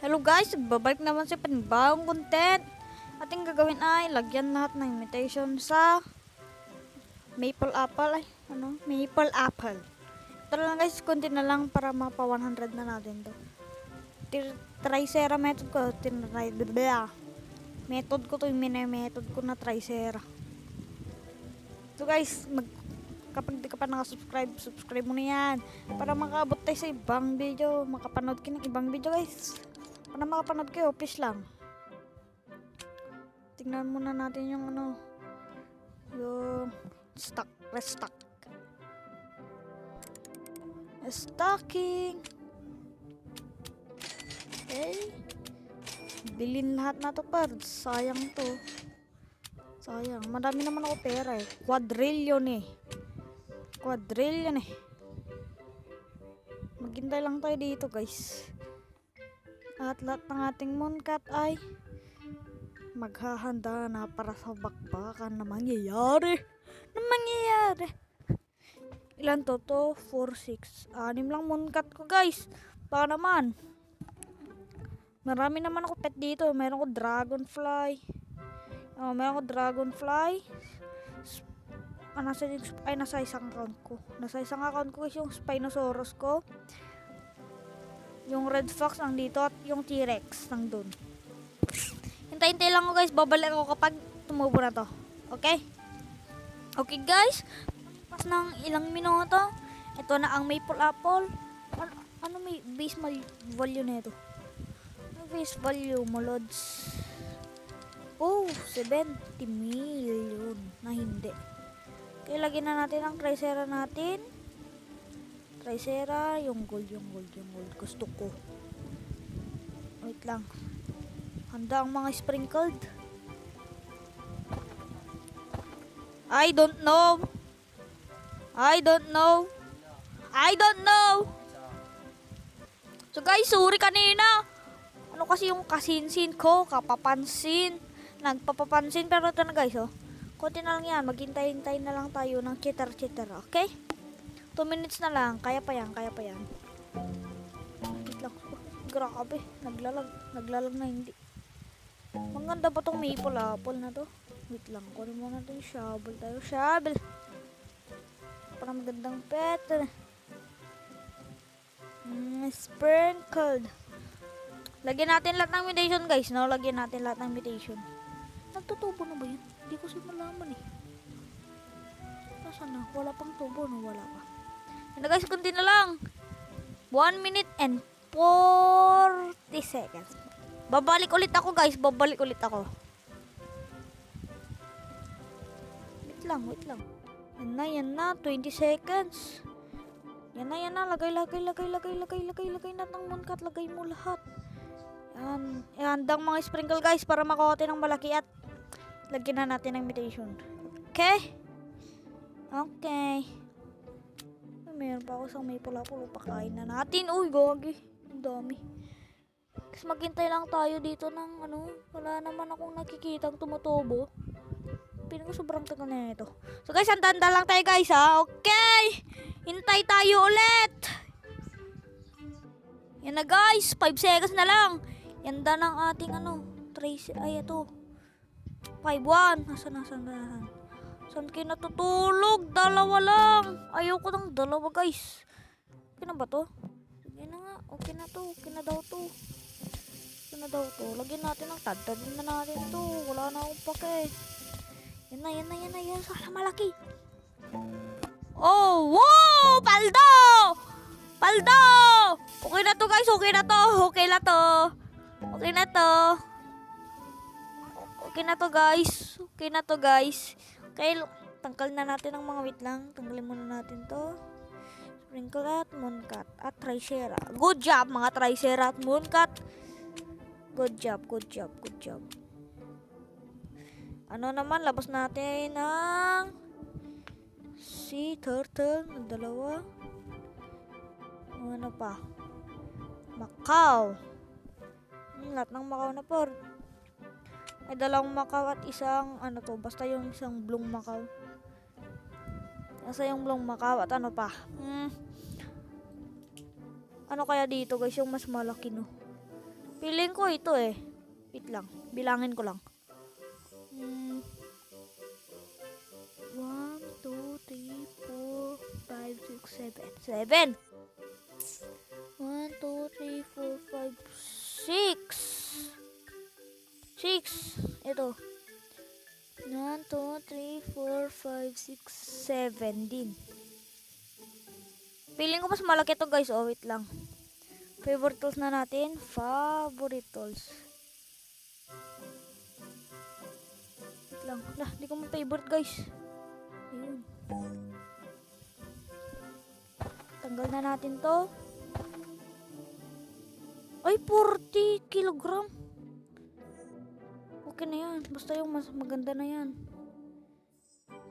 Hello guys, babalik naman sa panibagong content. Ating gagawin ay lagyan lahat ng imitation sa maple apple. Maple apple. Ito lang guys, konti na lang para mapa 100 na natin to. Tricera method ko. Method ko to, yung method ko na Tricera. So guys, kapag di ka pa nakasubscribe, subscribe mo na yan. Para makaabot tayo sa ibang video. Makapanood ka ng ibang video guys. Para makapanood kayo, fish lang. Tingnan muna natin yung yung stock, restock. Stocking. Okay. Bilhin lahat na to, pards. Sayang to. Sayang. Madami naman ako pera eh. Quadrillion eh. Maghintay lang tayo dito guys. At lahat ng ating mooncat ay maghahanda na para sa bakbakan na mangyayari. Ilan to? 4, 6. 6 lang mooncat ko guys. Baka naman. Marami naman ako pet dito. Meron ko dragonfly. Nasa isang account ko. Nasa isang account ko is yung Spinosaurus ko. Yung red fox ang dito at yung T-Rex nang dun. Hintay-hintay lang ko guys. Babalik ako kapag tumubo na to. Okay? Okay guys. Pas ng ilang minuto. Ito na ang maple apple. Ano may base value na ito? Ano base value mo lods? Oh, 70 million na hindi. Okay, lagyan na natin ang Tricera natin. Tricera, yung gold. Gusto ko. Wait lang. Handa ang mga sprinkled. I don't know. So guys, sorry kanina. Ano kasi yung kasinsin ko, kapapansin. Nagpapapansin pero ito na guys, oh. Konti na lang yan. Maghintay-hintay na lang tayo ng chitter, okay? 2 minutes na lang. Kaya pa yan. Wait lang. Grabe. Naglalag na hindi. Maganda ba tong maple apple na to? Wait lang. Kunin muna natin yung shovel tayo. Shovel. Para magandang pet. Sprinkled. Lagyan natin lahat ng mutation guys. No? Lagyan natin lahat ng mutation. Nagtutubo na ba yan? Hindi ko siya malaman eh. Nasaan na? Wala pang tubo, no? Wala pa. Yan na guys, kunti na lang. 1 minute and 40 seconds. Babalik ulit ako guys. Wait lang. Yan na. 20 seconds. Yan na. Lagay na ng mooncat. Lagay mo lahat. Yan. Handang mga sprinkle guys para makuha ng malaki at lagyan na natin ng mutation. Okay? Meron pa ako sa maple apple. Pakain na natin. Uy, gagi. Ang dami. Kasi maghintay lang tayo dito ng wala naman akong nakikitang tumutubo. Piling ko sobrang tagal na ito. So guys, handa lang tayo guys ha. Okay. Hintay tayo ulit. Yan na guys. 5 seconds na lang. Yanda ng ating trace. Ay, ito. 5-1. Nasaan? Saan kayo natutulog? Dalawa lang. Ayoko ng dalawa guys. Okay na ba to? Sige na nga. Okay na daw to. Lagyan natin ng tad-tadin na natin to. Wala na akong pake. Yan na. Sana malaki. Oh, wow! Paldo! Okay na to guys. Okay na to guys. Okay, tanggal na natin ang mga wait lang. Tanggalin muna natin to. Sprinkle at mooncat at Tricera. Good job mga Tricera at mooncat. Good job. Labas natin ng sea turtle na dalawa. Ano pa? Macau. Lahat ng Macau na po. May dalawang Macau at isang basta yung isang blue Macau. Nasa yung blue Macau at ano pa? Ano kaya dito guys yung mas malaki no? Feeling ko ito eh. Wait lang. Bilangin ko lang. 1, 2, 3, 4, 5, 6, 7. 7! 1, 2, 3, 4, 5, 6. 6. Ito. 1, 2, 3, 4, 5, 6, 7 din. Feeling ko mas malaki to guys. Oh, wait lang. Favorite tools na natin. Favorite tools. Wait lang. Lah, di ko ma-favorite guys. Ayun. Tanggal na natin to. Ay, 40 kilogram. Okay na yan. Basta yung mas maganda na yan.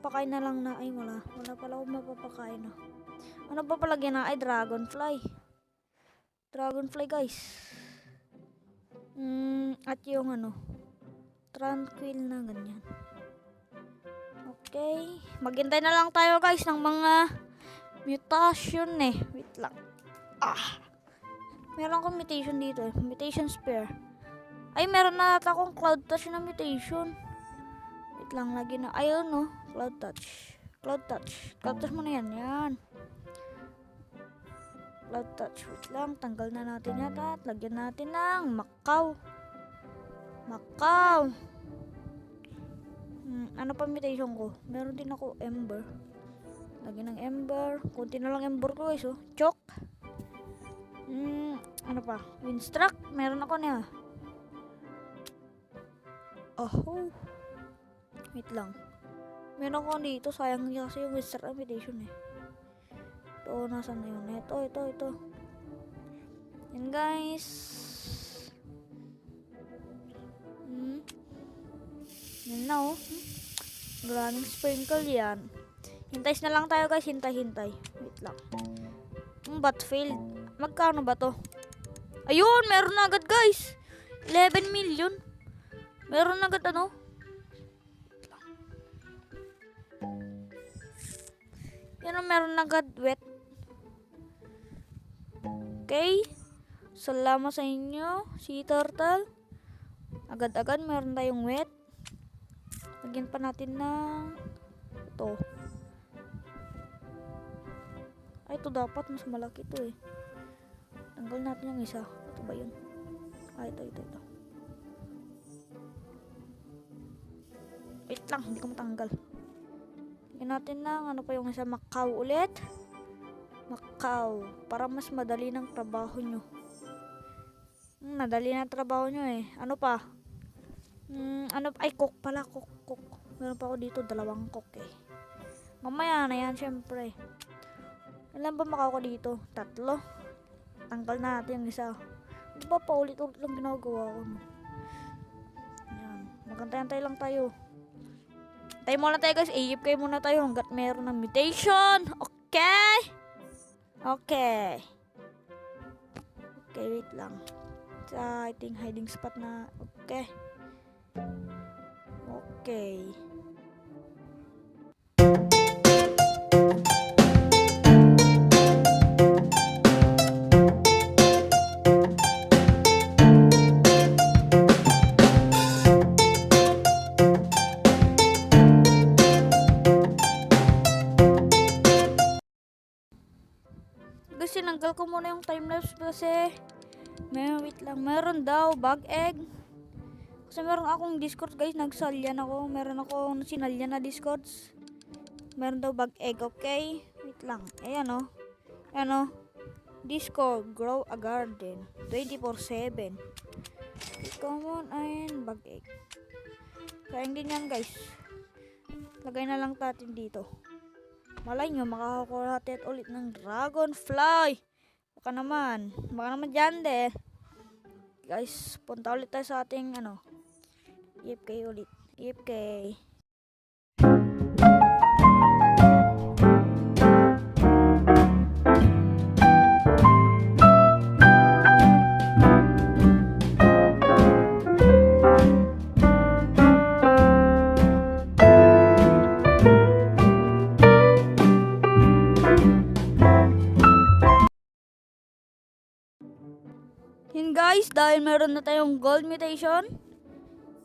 Pakain na lang na. Ay, wala. Wala pala akong mapapakain na. Ano pa palagyan na? Ay, dragonfly. Dragonfly, guys. At yung ano. Tranquil na ganyan. Okay. Maghintay na lang tayo, guys, ng mga mutation eh. Wait lang. Meron akong mutation dito eh. Mutation spare. Ay, meron na nata akong cloud touch na mutation. Wait lang, lagi na. Ayun, no. Cloud touch. Cloud touch. Cloud touch mo na yan. Yan. Cloud touch. Wait lang, tanggal na natin yata. At lagyan natin ng Macau. Macau. Ano pa mutation ko? Meron din ako Ember. Lagyan ng Ember. Kunti na lang Ember ko guys, oh. Chok. Ano pa? Windstruck. Meron ako niya. Oh. Wait lang. Meron ko dito. Sayang niya kasi yung Windstruck mutation eh. Ito, nasan na yun? Ito. Yan guys. Yan na oh. Maraming sprinkle yan. Hintay na lang tayo guys. Hintay. Wait lang. Battlefield. Magkano ba to? Ayun! Meron na agad guys. 11 million. Meron na agad ano? Yan ang meron na agad wet. Okay. Salamat sa inyo. Sea turtle. Agad-agad meron tayong wet. Lagyan pa natin ng ito. Ay, ito dapat mas malaki to eh. Tanggal natin yung isa. Ito ba yun? Ay, ito. Wait lang, hindi ko matanggal. Lagyan natin ng ano pa yung isa. Macau ulit. Macau. Para mas madali ng trabaho nyo. Madali na trabaho nyo eh. Ano pa? Ay, cook pala. Cook. Meron pa ako dito, 2 cook eh. Mamaya na yan, syempre. Ilan ba makaw ko dito? 3. Tanggal natin yung isa. Di ba paulit-ulit lang ginagawa ko? No? Yan. Magantay-antay lang tayo. Tayo muna tayo guys. AFK muna tayo hanggat meron ng mutation. Okay? Okay, wait lang. Sa ating hiding spot na. Okay. Guys, sinanggal ko muna yung timelapse kasi wait lang, meron daw bug egg. Kasi meron akong Discord guys, nagsalyan ako. Meron akong sinalyan na Discords. Meron daw bug egg, okay? Wait lang, ayan o. Discord, grow a garden 24/7. Common and bug egg. Sayang din yan guys. Lagay na lang natin dito. Malay nyo, makakakuha natin ulit ng dragonfly. Baka naman dyan de. Guys, punta ulit tayo sa ating EFK ulit. EFK. Yun guys, dahil meron na tayong gold mutation.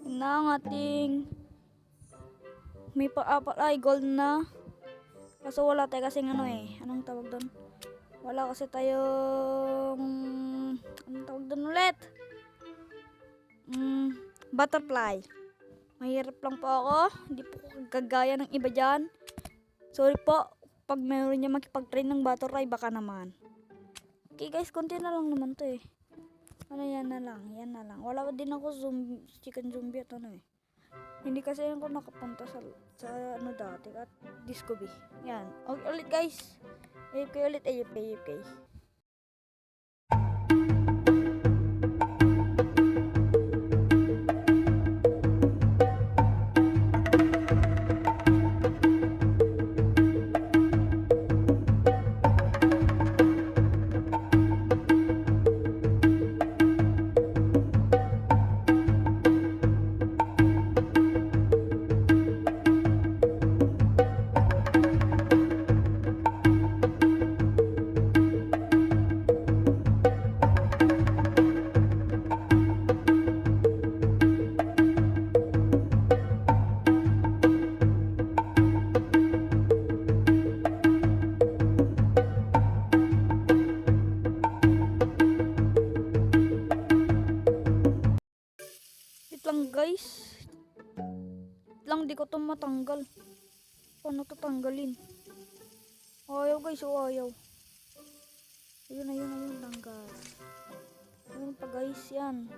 Yun na ang ating may pa-apat ay gold na. Kaso wala tayo kasing anong tawag doon? Wala kasi tayong anong tawag doon ulit? Butterfly. Mahirap lang po ako. Hindi po kagaya ng iba dyan. Sorry po. Pag meron niya makipag-train ng butterfly, baka naman. Okay guys, konti na lang naman to eh. Yan na lang. Wala din ako chicken zombie at Hindi kasi ako nakapunta sa dati at Disco Bee. Yan. Okay ulit guys. AFK ulit. AFK. Guys, di ko to matanggal. Paano to tanggalin? Ayaw guys, ayaw. Ayun, tanggal. Ayun pa guys, yan.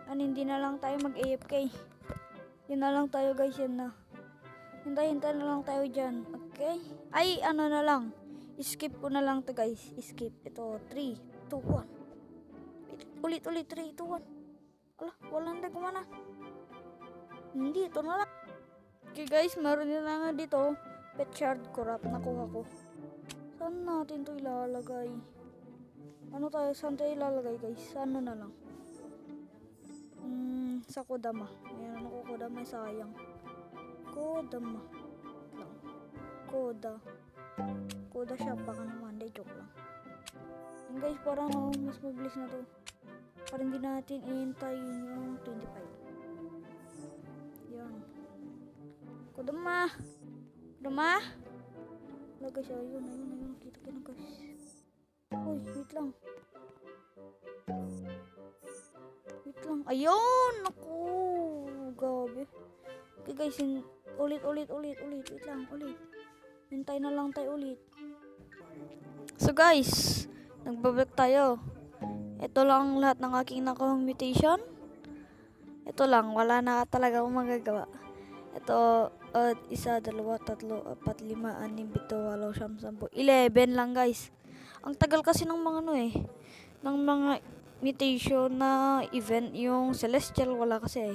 Hindi na lang tayo mag-AFK. Yun na lang tayo guys, yan na. Hintay na lang tayo dyan. Okay? Ay, na lang. Skip ko na lang to guys. Skip. Ito, 3, 2, 1. Ulit, 3, 2, 1. Walang kumana. Hindi, ito na lang. Okay guys, meron na nga dito. Pet shard corrupt. Nakuha ko. Saan natin to ilalagay? Saan tayo ilalagay guys? Saan na lang? Sa Kodama. Mayroon ako Kodama, sayang. Kodama. Lang. Koda siya. Baka naman. Hindi, joke lang. And guys, parang mas mabilis na to. Para hindi natin iintayin yung 25. Yan. Kodama. Wala guys, ayun. Kita ka na guys. Uy, wait lang. Ayun! Naku! Gabi. Okay guys, ulit. Wait lang, ulit. Hintay na lang tayo ulit. So guys, nagbabalik tayo. Ito lang lahat ng aking nakuha mutation. Ito lang, wala na talaga akong magagawa. Ito, 1, 2, 3, 4, 5, 6, 7, 8, 9, 10, 11 lang guys. Ang tagal kasi ng mga ng mga mutation na event. Yung Celestial wala kasi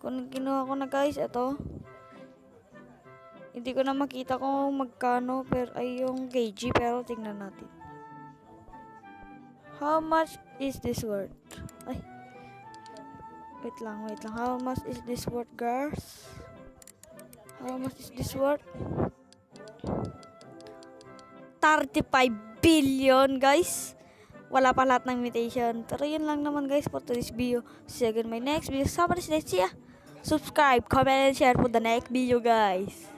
Kung kinuha ko na guys, ito. Hindi ko na makita kung magkano ay yung KG, pero tingnan natin. How much is this worth? Ay. Wait lang. How much is this worth, girls? How much is this worth? 35 billion, guys. Wala pa lahat ng mutation. Pero yun lang naman, guys, for today's video. See you again in my next video. See ya. Subscribe, comment, and share for the next video, guys.